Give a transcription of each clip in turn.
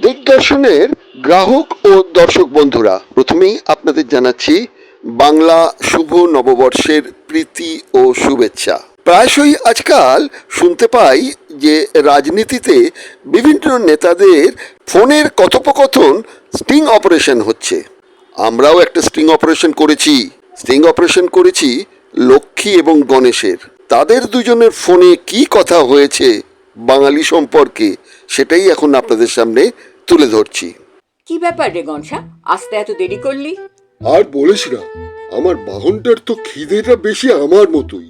দিগদর্শনের গ্রাহক ও দর্শক বন্ধুরা, প্রথমেই আপনাদের জানাচ্ছি বাংলা শুভ নববর্ষের প্রীতি ও শুভেচ্ছা। প্রায়শই আজকাল শুনতে পাই যে রাজনীতিতে বিভিন্ন নেতাদের ফোনের কথোপকথন স্টিং অপারেশন হচ্ছে। আমরাও একটা স্টিং অপারেশন করেছি লক্ষ্মী এবং গণেশের। তাদের দুজনের ফোনে কি কথা হয়েছে বাঙালি সম্পর্কে, সেটাই এখন আপনাদের সামনে তুলে ধরছি। কি ব্যাপার রে গনসা, আসতে এত দেরি করলি? আর বলিস না, আমার বাহনটার তো খিদেটা বেশি আমার মতোই।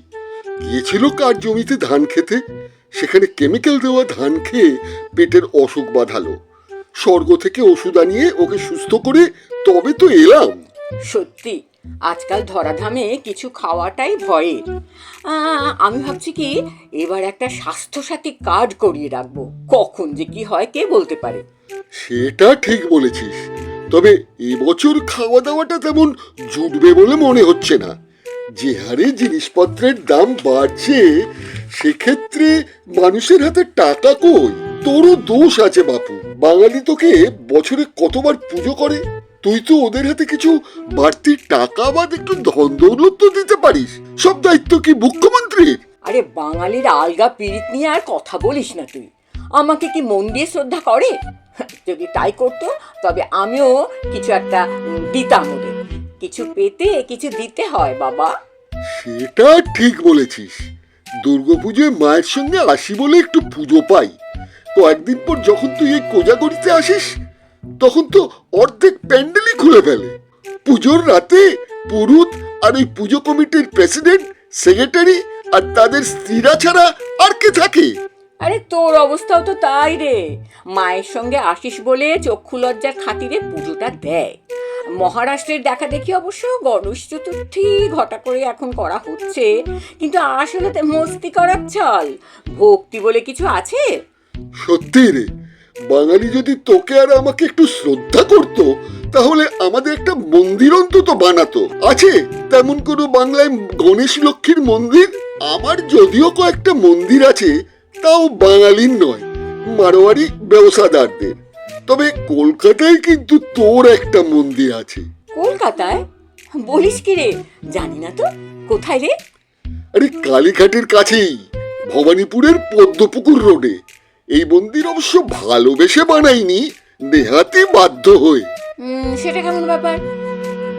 গিয়েছিল কার জমিতে ধান খেতে, সেখানে কেমিক্যাল দেওয়া ধান খেয়ে পেটের অসুখ বাঁধালো। স্বর্গ থেকে ওষুধ আনিয়ে ওকে সুস্থ করে তবে তো এলাম। সত্যি আজকাল ধরাধামে কিছু খাওয়াটাই ভয়ের। আমি ভাবছি কি এবার একটা স্বাস্থ্যসাথী কার্ড করিয়ে রাখবো, কখন যে কি হয় কে বলতে পারে। সেটা ঠিক বলেছিস, তবে এবছর খাওয়া দাওয়াটা তেমন জুটবে বলে মনে হচ্ছে না। যে হারে জিনিসপত্রের দাম বাড়ছে, সেক্ষেত্রে মানুষের হাতে টাকা কই? তোরও দোষ আছে বাপু, বাঙালি তোকে বছরে কতবার পুজো করে। তুই তো ওদের হাতে কিছু বাড়তি টাকা বা একটু ধন দৌলত তো দিতে পারিস। সব দায়িত্ব কি মুখ্যমন্ত্রীর? আরে বাঙালির আলগা পীড়িত নিয়ে আর কথা বলিস না তুই। আমাকে কি মন দিয়ে শ্রদ্ধা করে? যদি তাই করতো তবে আমিও কিছু একটা দিতাম ওদের। কিছু পেতে কিছু দিতে হয় বাবা। সেটা ঠিক বলেছিস। দুর্গাপুজোয় মায়ের সঙ্গে আসি বলে একটু পুজো পাই। কয়েকদিন পর যখন তুই এই কোজাগরিতে আসিস, তখন তো অর্ধেক প্যান্ডেলই খুলে ফেলে। পুজোর রাতে পুরুত আর ওই পুজো কমিটির প্রেসিডেন্ট, সেক্রেটারি আর তাদের স্ত্রীরা ছাড়া আর কে থাকে? আরে তোর অবস্থাও তো তাই রে। মায়ের সঙ্গে আসিস বলে চক্ষু লজ্জার খাতিরে পুজোটা দেয়। মহারাষ্ট্রের দেখা দেখি অবশ্য গণেশ চতুর্থী ঘটা করে এখন করা হচ্ছে, কিন্তু আসলে তো মস্তি করার ছল। ভক্তি বলে কিছু আছে? সত্যি রে, বাঙালি যদি তোকে আর আমাকে একটু শ্রদ্ধা করত, তাহলে আমাদের একটা মন্দির অন্তত বানাতো। আছে তেমন কোনো বাংলায় গণেশ লক্ষ্মীর মন্দির? আমার যদিও কয়েকটা মন্দির আছে, তাও বাঙালির নয়, মারোয়ারি ব্যবসাদারদের। তবে কলকাতায় কিন্তু তোর একটা মন্দির আছে। কলকাতায়? বলিস কি রে, জানি না তো। কোথায় রে? আরে কালীঘাটের কাছেই, ভবানীপুরের পদ্মপুকুর রোডে। এই মন্দির অবশ্য ভালোবেসে বানাইনি, নেহাতি বাধ্য হয়ে। সেটা কেমন ব্যাপার?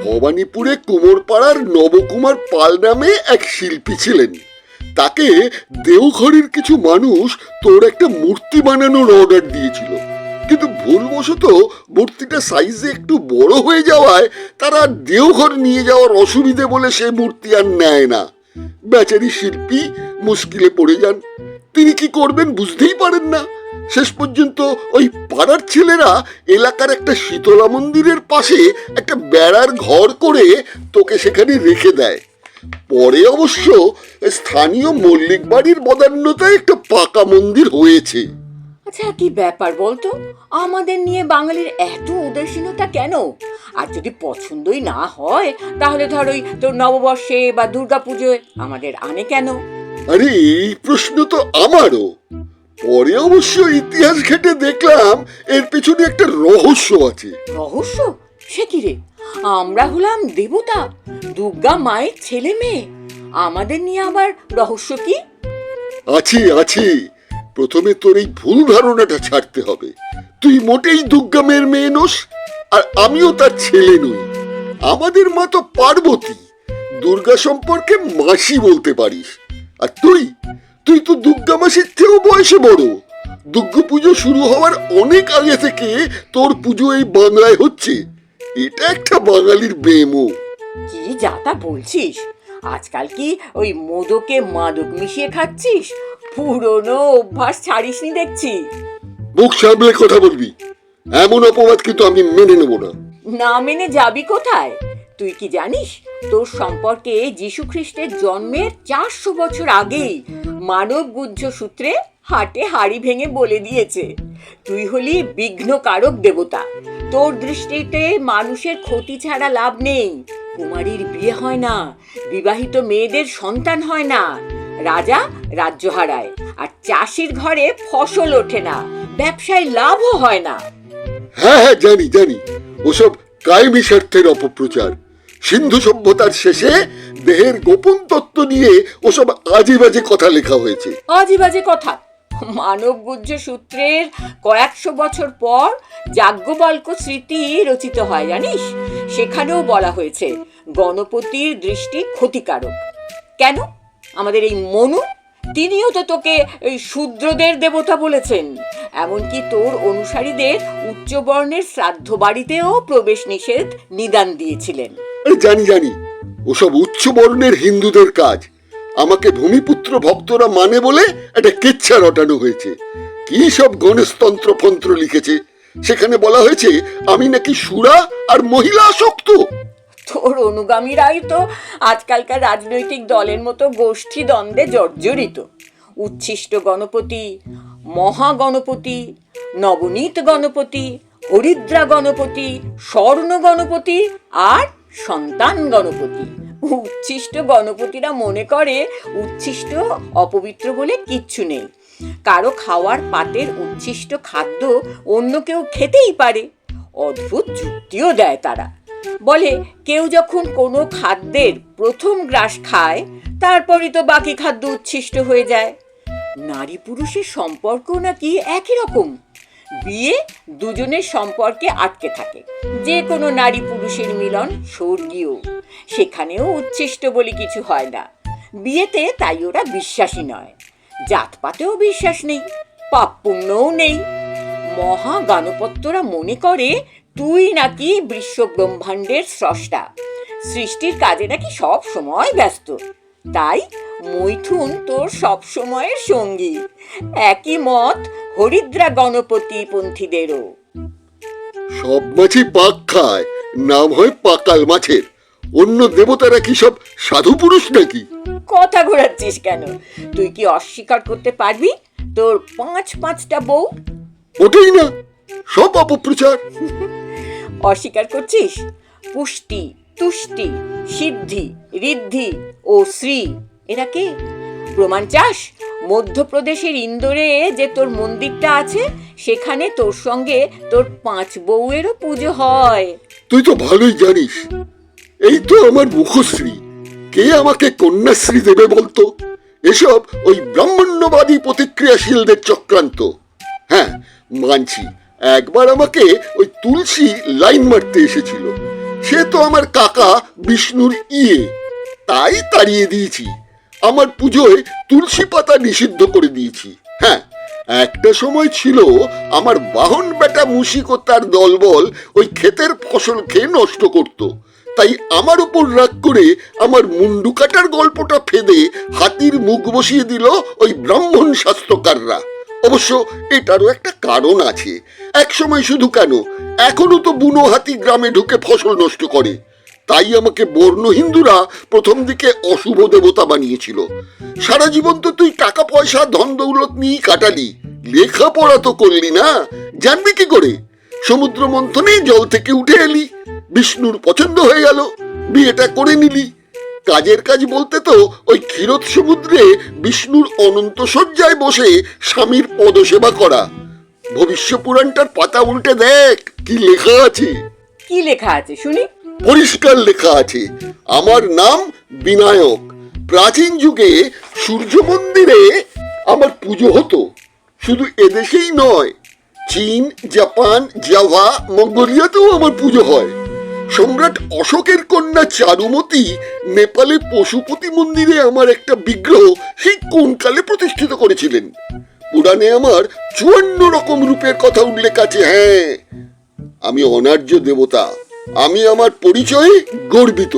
ভবানীপুরে কুমোরপাড়ার নবকুমার পাল নামে এক শিল্পী ছিলেন। তাকে দেওঘরের কিছু মানুষ তোর একটা মূর্তি বানানোর অর্ডার দিয়েছিল, কিন্তু ভুলবশত মূর্তিটা সাইজে একটু বড় হয়ে যাওয়ায় তারা দেওঘর নিয়ে যাওয়ার অসুবিধে বলে সে মূর্তি আর নেয় না। বেচারি শিল্পী মুশকিলে পড়ে যান। তিনি কি করবেন বুঝতেই পারেন না। শেষ পর্যন্ত ওই পাড়ার ছেলেরা এলাকার একটা শীতলা মন্দিরের পাশে একটা বেড়ার ঘর করে তোকে সেখানে রেখে দেয়। পরে অবশ্য স্থানীয় মল্লিক বাড়ির বদান্যতায় একটা পাকা মন্দির হয়েছে। আচ্ছা কি ব্যাপার বলতো, আমাদের নিয়ে বাঙালির এত উদাসীনতা কেন? আর যদি পছন্দই না হয় তাহলে ধর ওই তোর নববর্ষে বা দুর্গাপুজোয় আমাদের আনে কেন? আরে এই প্রশ্ন তো আমারও। পরে অবশ্য ইতিহাস ঘেটে দেখলাম এর পেছনে একটা রহস্য আছে। রহস্য? সে কি রে? আমরা হলাম দেবতা, দুর্গা মায়ের ছেলে মেয়ে, আমাদের নিয়ে আবার রহস্য কি? আছে আছে, প্রথমে তোর এই ভুল ধারণাটা ছাড়তে হবে। তুই মোটেই দুর্গা মেয়ের মেয়ে নোস, আর আমিও তার ছেলে নই। আমাদের মা তো পার্বতী, দুর্গা সম্পর্কে মাসি বলতে পারিস। আর তুই তুই তো দুর্গা মাসির থেকেও বয়সে বড়। দুর্গা পুজো শুরু হওয়ার অনেক আগে থেকে তোর পুজো এই বাংলায় হচ্ছে। এটা একটা বাঙালির বেমো। কি যা তা বলছিস? আজকাল কি ওই মোদকে মাদক মিশিয়ে খাচ্ছিস? পুরনো অভ্যাস ছাড়িসনি দেখছি। মুখ সামলে কথা বলবি, এমন অপবাদ কিন্তু আমি মেনে নেব না। না মেনে যাবি কোথায়? তুই কি জানিস তোর সম্পর্কে যীশু খ্রিস্টের জন্মের 400 বছর আগেই মানব গুহ্য সূত্রে হাটে হাড়ি ভেঙে বলে দিয়েছে তুই হলি বিঘ্নকারক দেবতা। তোর দৃষ্টিতে মানুষের ক্ষতি ছাড়া লাভ নেই। কুমারীর বিয়ে হয় না, বিবাহিত মেয়েদের সন্তান হয় না, রাজা রাজ্য হারায়, আর চাষির ঘরে ফসল ওঠে না, ব্যবসায় লাভও হয় না। হ্যাঁ হ্যাঁ, জানি জানি, ওসব কায়েমি স্বার্থের অপপ্রচার। সিন্ধু সভ্যতার শেষে দেহের গোপন তত্ত্ব নিয়ে ওসব আজে বাজে কথা লেখা হয়েছে। আজে বাজে কথা? মানব গুহ্য সূত্রের কয়েকশো বছর পর যাজ্ঞবল্ক্য স্মৃতি রচিত হয় জানিস? সেখানেও বলা হয়েছে গণপতির দৃষ্টি ক্ষতিকারক। কেন? আমাদের এই মনু, তিনিও তো তোকে এই শূদ্রদের দেবতা বলেছেন। এমনকি তোর অনুসারীদের উচ্চবর্ণের শ্রাদ্ধ বাড়িতেও প্রবেশ নিষেধ নিদান দিয়েছিলেন। আরে জানি জানি, ওসব উচ্চ বর্ণের হিন্দুদের কাজ। আমাকে ভূমিপুত্র ভক্তরা মানে বলে একটা কেচ্ছা রটানো হয়েছে। কি সব গণেশতন্ত্র ফন্ত্র লিখেছে, সেখানে বলা হয়েছে আমি নাকি সুরা আর মহিলা আসক্ত। তোর অনুগামীরাই তো আজকালকার রাজনৈতিক দলের মতো গোষ্ঠী দ্বন্দ্বে জর্জরিত। উচ্ছিষ্ট গণপতি, মহাগণপতি, নবনীত গণপতি, হরিদ্রা গণপতি, স্বর্ণ গণপতি আর সন্তান গণপতি। উচ্ছিষ্ট গণপতিরা মনে করে উচ্ছিষ্ট অপবিত্র বলে কিচ্ছু নেই। কারো খাওয়ার পাতের উচ্ছিষ্ট খাদ্য অন্য কেউ খেতেই পারে। অদ্ভুত যুক্তিও দেয় তারা। বলে কেউ যখন কোনো খাদ্যের প্রথম গ্রাস খায়, তারপরই তো বাকি খাদ্য উচ্ছিষ্ট হয়ে যায়। নারী পুরুষের সম্পর্ক নাকি একই রকম। বিয়ে দুজনের সম্পর্কে আটকে থাকে। যে কোনো নারী পুরুষের মিলন স্বর্গীয়, সেখানেও উচ্ছিষ্ট বলে কিছু হয় না। বিয়েতে তাই ওরা বিশ্বাসী নয়। জাতপাতেও বিশ্বাস নেই, পাপ পুণ্যও নেই। মহাগানপত্যরা মনে করে তুই নাকি বিশ্ব ব্রহ্মাণ্ডের স্রষ্টা, সৃষ্টির কাজে নাকি সব সময় ব্যস্ত। তাই মৈথুন তোর সব সময়ের সঙ্গী। একই মত হরিদ্রা গণপতি পন্থীদেরও। সব মাছই পাক খায়, নাম হয় পাকাল মাছের। অন্য দেবতারা কি সব সাধু পুরুষ নাকি? কথা ঘোরাচ্ছিস কেন? তুই কি অস্বীকার করতে পারবি তোর পাঁচটা বউ? ওটাই না, সব অপপ্রচার। অস্বীকার করছিস? পুষ্টি, তুষ্টি, সিদ্ধি, ঋদ্ধি ও শ্রী এরা কে? প্রমাণ চাস? মধ্যপ্রদেশের ইন্দোরে যে তোর মন্দিরটা আছে, সেখানে তোর সঙ্গে তোর 5 বউয়েরও পুজো হয়। তুই তো ভালোই জানিস, এই তো আমার মুখশ্রী। কে আমাকে কন্যাশ্রী দেবে বলতো? এসব ওই ব্রাহ্মণ্যবাদী প্রতিক্রিয়াশীলদের চক্রান্ত। হ্যাঁ মানছি, একবার আমাকে ওই তুলসী লাইন মারতে এসেছিল। সে তো আমার কাকা বিষ্ণুর ইয়ে, তাই তাড়িয়ে দিয়েছি। আমার পুজোয় তুলসী পাতা নিষিদ্ধ করে দিয়েছি। হ্যাঁ, একটা সময় ছিল আমার বাহন বেটা মুশিক ও তার দলবল ওই ক্ষেতের ফসল খেয়ে নষ্ট করত। তাই আমার উপর রাগ করে আমার মুন্ডু কাটার গল্পটা ফেদে হাতির মুখ বসিয়ে দিল ওই ব্রাহ্মণ শাস্ত্রকাররা। অবশ্য এটারও একটা কারণ আছে। এক সময় শুধু কেন, এখনো তো বুনো হাতি গ্রামে ঢুকে ফসল নষ্ট করে। তাই আমাকে বর্ণ হিন্দুরা প্রথম দিকে অশুভ দেবতা বানিয়েছিল। সারা জীবন তো তুই টাকা পয়সা ধন দৌলত নিয়েই কাটালি, লেখাপড়া তো করলি না, জানবি কি করে? সমুদ্র মন্থনে জল থেকে উঠে এলি, বিষ্ণুর পছন্দ হয়ে গেল, বিয়েটা করে নিলি। কাজের কাজ বলতে তো ওই ক্ষীরোদ সমুদ্রে বিষ্ণুর অনন্ত শয্যায় বসে স্বামীর পদসেবা করা। ভবিষ্য পুরাণটার পাতা উল্টে দেখ, কি লেখা আছে। কি লেখা আছে শুনি? পরিষ্কার লেখা আছে, আমার নাম বিনায়ক। প্রাচীন যুগে সূর্য মন্দিরে আমার পুজো হতো। শুধু এদেশেই নয়, চীন, জাপান, জাভা, মঙ্গোলিয়াতেও আমার পুজো হয়। সম্রাট অশোকের কন্যা চারুমতি নেপালে পশুপতি মন্দিরে আমার একটা বিগ্রহ সেই কোন কালে প্রতিষ্ঠিত করেছিলেন। পুরাণে আমার 54 রকম রূপের কথা উল্লেখ আছে। হ্যাঁ, আমি অনার্য দেবতা। আমি আমার পরিচয়ে গর্বিত।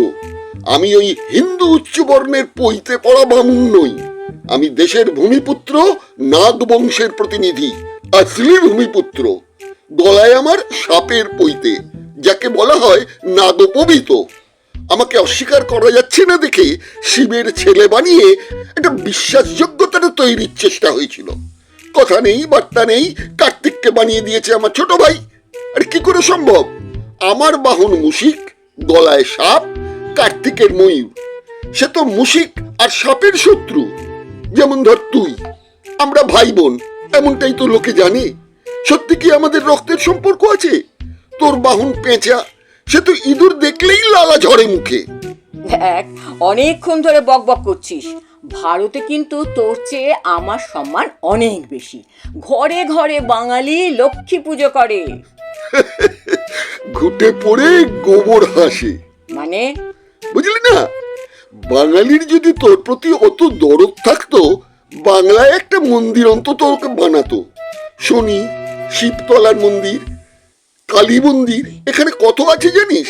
আমি ওই হিন্দু উচ্চবর্ণের পইতে পড়া বামুন নই। আমি দেশের ভূমিপুত্র, নাগ বংশের প্রতিনিধি, আসলি ভূমিপুত্র। গলায় আমার সাপের পইতে, যাকে বলা হয় নাগপবিত। আমাকে অস্বীকার করা যাচ্ছে না দেখে শিবের ছেলে বানিয়ে একটা বিশ্বাসযোগ্যতাটা তৈরির চেষ্টা হয়েছিল। কথা নেই বার্তা নেই, কার্তিককে বানিয়ে দিয়েছে আমার ছোট ভাই। আর কি করে সম্ভব? আমার বাহন মুশিক, গলায় সাপ, কার্তিকের ময়ূর। সে তো মুশিক আর সাপের শত্রু। যেমন ধর তুই, আমরা ভাই বোন, এমনটাই তো লোকে জানে। সত্যি কি আমাদের রক্তের সম্পর্ক আছে? তোর বাহন পেঁচা, সে তো ইঁদুর দেখলেই লালা ঝরে মুখে। দেখ, অনেকক্ষণ ধরে বক বক করছিস। ভারতে কিন্তু তোর চেয়ে আমার সম্মান অনেক বেশি। ঘরে ঘরে বাঙালি লক্ষ্মী পুজো করে। ঘুটে পড়ে গোবর হাসে, মানে? বুঝলি না? বাঙালির যদি তোর প্রতি অত দরদ থাকতো, বাংলায় একটা মন্দির অন্তত ওকে বানাতো। শনি, শিবতলার মন্দির, কালী মন্দির, এখানে কত আছে জানিস?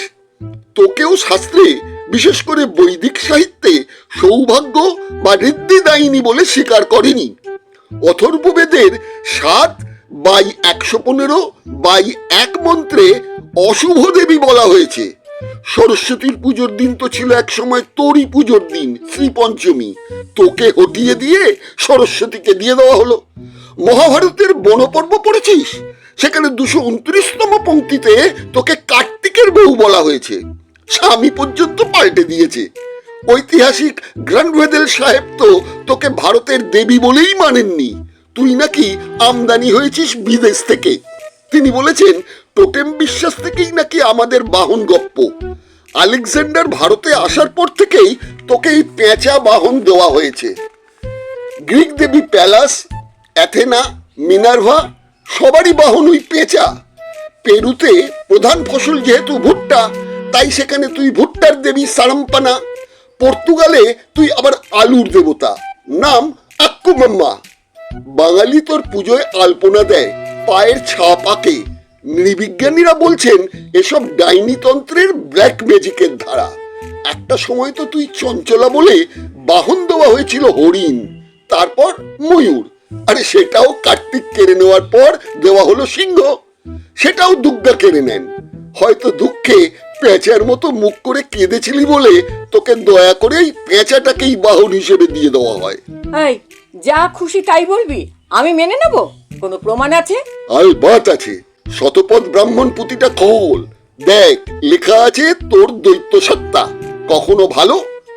তোকেও শাস্ত্রে, বিশেষ করে বৈদিক সাহিত্যে সৌভাগ্য বা ঋদ্ধি দায়িনী বলে স্বীকার করেনি। অথর্ববেদের 7/115/1 মন্ত্রে অশুভ দেবী বলা হয়েছে। সরস্বতীর পুজোর দিন তো ছিল এক সময় তোরই পুজোর দিন, শ্রী পঞ্চমী। তোকে হটিয়ে দিয়ে সরস্বতীকে দিয়ে দেওয়া হলো। মহাভারতের বনপর্ব পড়েছিস? সেখানে 229তম পংক্তিতে তোকে কার্তিকের বউ বলা হয়েছে। স্বামী পর্যন্ত পাল্টে দিয়েছে। ঐতিহাসিক গ্র্যান্ডভেদেল সাহেব তো তোকে ভারতের দেবী বলেই মানেননি। তুই নাকি আমদানি হয়েছিস বিদেশ থেকে। তিনি বলেছেন টোটেম বিশ্বাস থেকেই নাকি আমাদের বাহন গপ্প। আলেকজান্ডার ভারতে আসার পর থেকেই তোকে এই পেঁচা বাহন দেওয়া হয়েছে। গ্রিক দেবী প্যালাস, অ্যাথেনা, মিনার্ভা, সবারই বাহন ওই পেঁচা। পেরুতে প্রধান ফসল যেহেতু ভুট্টা, তাই সেখানে তুই ভুট্টার দেবী সারাম্পানা। পর্তুগালে তুই আবার আলুর দেবতা, নাম আক্কুমাম্মা। বাঙালি তোর পুজোয় আলপনা দেয়, পায়ের ছাপ আঁকে। নৃবিজ্ঞানীরা বলছেন এসব ডাইনিতন্ত্রের ব্ল্যাক ম্যাজিকের ধারা। একটা সময় তো তুই চঞ্চলা বলে বাহন দেওয়া হয়েছিল হরিণ, তারপর ময়ূর। আরে সেটাও কার্তিক কেড়ে নেওয়ার পর দেওয়া হলো সিংহ। সেটাও দুগ্গা কেড়ে নেন। হয়তো দুঃখে পেঁচার মতো মুখ করে কেঁদেছিলি বলে তোকে দয়া করে এই পেঁচাটাকেই বাহন হিসেবে দিয়ে দেওয়া হয়। এই, যা খুশি তাই বলবি, আমি মেনে নেব? কোনো প্রমাণ আছে? আলবাত আছে। শতপথ ব্রাহ্মণ পুঁথিটা খোল, দেখ লেখা আছে তোর দৈত্য সত্তা, কখনো ভালো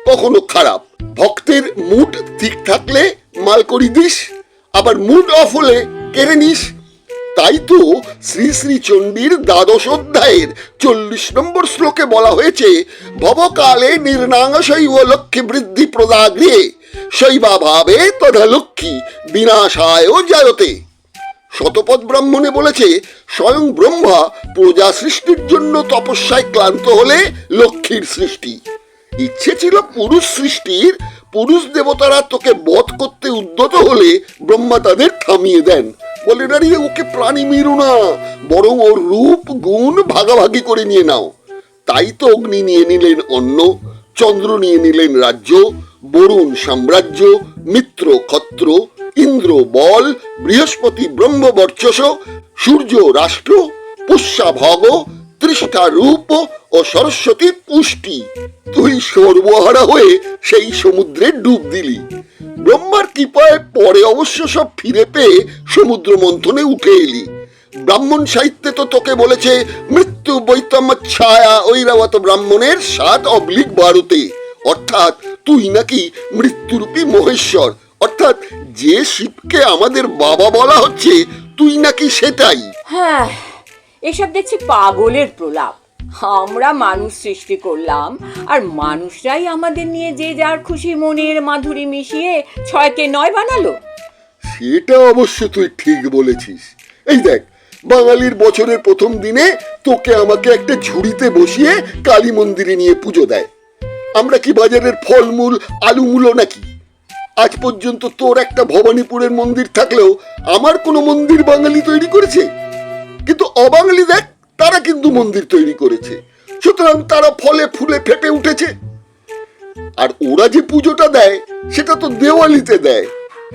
কখনো খারাপ। ভক্তের মুড ঠিক থাকলে মাল করি দিস, আবার মুড অফ হলে কেড়ে নিস। তাই তো শ্রী শ্রী চণ্ডীর 12 অধ্যায়ের 40 নম্বর শ্লোকে বলা হয়েছে, ভবকালে নির্নাঙ্গ শৈব লক্ষ্মী বৃদ্ধি প্রদাগ্রে শৈবা ভাবে তথা লক্ষ্মী বিনাশায় জায়তে। শতপথ ব্রাহ্মণে বলেছে স্বয়ং ব্রহ্মা প্রজা সৃষ্টির জন্য তপস্যায় ক্লান্ত হলে লক্ষ্মীর সৃষ্টি। ইচ্ছে ছিল পুরুষ সৃষ্টির, পুরুষ দেবতারা তোকে বধ করতে উদ্যত হলে ব্রহ্মা তাদের থামিয়ে দেন, বলে দাঁড়িয়ে ওকে প্রাণী মেরো না, বরং ওর রূপ গুণ ভাগাভাগি করে নিয়ে নাও। তাই তো অগ্নি নিয়ে নিলেন অন্ন, চন্দ্র নিয়ে নিলেন রাজ্য, বরুণ সাম্রাজ্য, মিত্র ক্ষত্র, ইন্দ্র বল, বৃহস্পতি ব্রহ্ম বর্চস, সূর্য রাষ্ট্র, পুষ্যা ভগ, তৃষ্ঠা রূপ ও সরস্বতী পুষ্টি। তুই সর্বহারা হয়ে সেই সমুদ্রে ডুব দিলি। ব্রহ্মার কৃপায় পরে অবশ্য সব ফিরে পেয়ে সমুদ্র মন্থনে উঠে এলি। ব্রাহ্মণ সাহিত্যে তো তোকে বলেছে মৃত্যু বৈতম ছায়া ঐরাবত ব্রাহ্মণের 7/12, অর্থাৎ তুই নাকি মৃত্যুরূপী মহেশ্বর, অর্থাৎ যে শিবকে আমাদের বাবা বলা হচ্ছে তুই নাকি সেটাই। হ্যাঁ, এসব দেখছি পাগলের প্রলাপ। আমরা মানুষ সৃষ্টি করলাম, আর মানুষরাই আমাদের নিয়ে যে যার খুশি মনের মাধুরী মিশিয়ে 6কে 9 বানালো। সেটা অবশ্য তুই ঠিক বলেছিস। এই দেখ, বাঙালির বছরের প্রথম দিনে তোকে আমাকে একটা ঝুড়িতে বসিয়ে কালী মন্দিরে নিয়ে পুজো দেয়। আমরা কি বাজারের ফলমূল আলু মূলো নাকি? আজ পর্যন্ত তোর একটা ভবানীপুরের মন্দির থাকলেও আমার কোনো মন্দির বাঙালি তৈরি করেছে? কিন্তু অবাঙালি দেখ, তারা কিন্তু মন্দির তৈরি করেছে, সুতরাং তারা ফলে ফুলে ফেপে উঠেছে। আর ওরা যে পুজোটা দেয় সেটা তো দেওয়ালিতে দেয়।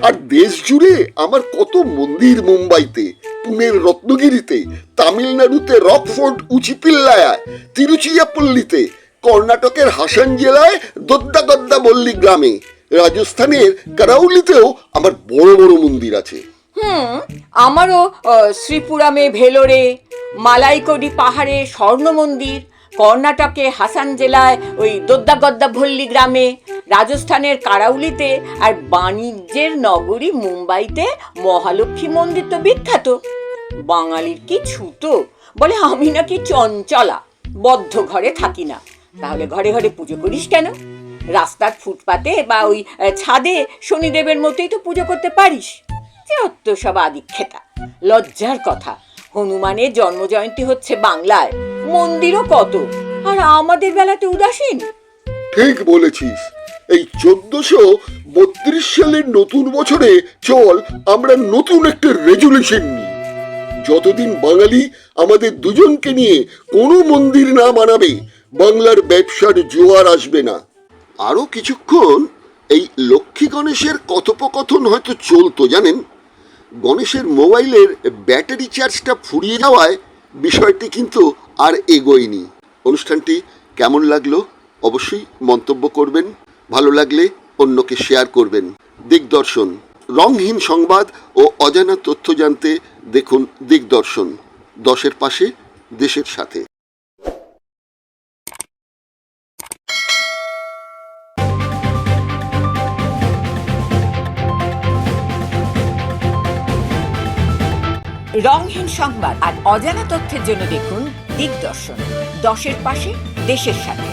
আর দেশ জুড়ে আমার কত মন্দির, মুম্বাইতে, পুনের রত্নগিরিতে, তামিলনাড়ুতে রকফোর্ট উচিপিল্লায়, তিরুচিরাপল্লিতে, কর্ণাটকের হাসান জেলায় দোদ্দাগদ্দা বল্লী গ্রামে, রাজস্থানের কারাউলিতেও আমার বড় বড় মন্দির আছে। আমারও শ্রীপুরামে ভেলোরে, মালাইকড়ি পাহাড়ে স্বর্ণ মন্দির, কর্ণাটকে হাসান জেলায় ওই দোদ্দাগদ্দা ভল্লি গ্রামে, রাজস্থানের কারাউলিতে, আর বাণিজ্যের নগরী মুম্বাইতে মহালক্ষ্মী মন্দির তো বিখ্যাত। বাঙালির কি ছুতো, বলে আমি নাকি চঞ্চলা, বদ্ধ ঘরে থাকি না। তাহলে ঘরে ঘরে পুজো করিস কেন? রাস্তার ফুটপাতে বা ওই ছাদে শনিদেবের মতোই তো পুজো করতে পারিস। যত সব আদিক্ষেতা, লজ্জার কথা। হনুমানের জন্মজয়ন্তী হচ্ছে বাংলায়, মন্দিরও কত, আর আমাদের বেলাতে উদাসীন। ঠিক বলেছিস। এই 1432 সালের নতুন বছরে চল আমরা নতুন একটা রেজুলেশন নিই। যতদিন বাঙালি আমাদের দুজনকে নিয়ে কোনো মন্দির না বানাবে, বাংলার ব্যবসার জোয়ার আসবে না। আরো কিছুক্ষণ এই লক্ষ্মী গণেশের কথোপকথন হয়তো চলতো, জানেন। গণেশের মোবাইলের ব্যাটারি চার্জটা ফুরিয়ে যাওয়ায় বিষয়টি কিন্তু আর এগোয়নি। অনুষ্ঠানটি কেমন লাগলো অবশ্যই মন্তব্য করবেন, ভালো লাগলে অন্যকে শেয়ার করবেন। দিগদর্শন, রংহীন সংবাদ ও অজানা তথ্য জানতে দেখুন দিগদর্শন, 10-এর পাশে, দেশের সাথে। রংহীন সংবাদ আর অজানা তথ্যের জন্য দেখুন দিগদর্শন, 10-এর পাশে, দেশের সাথে।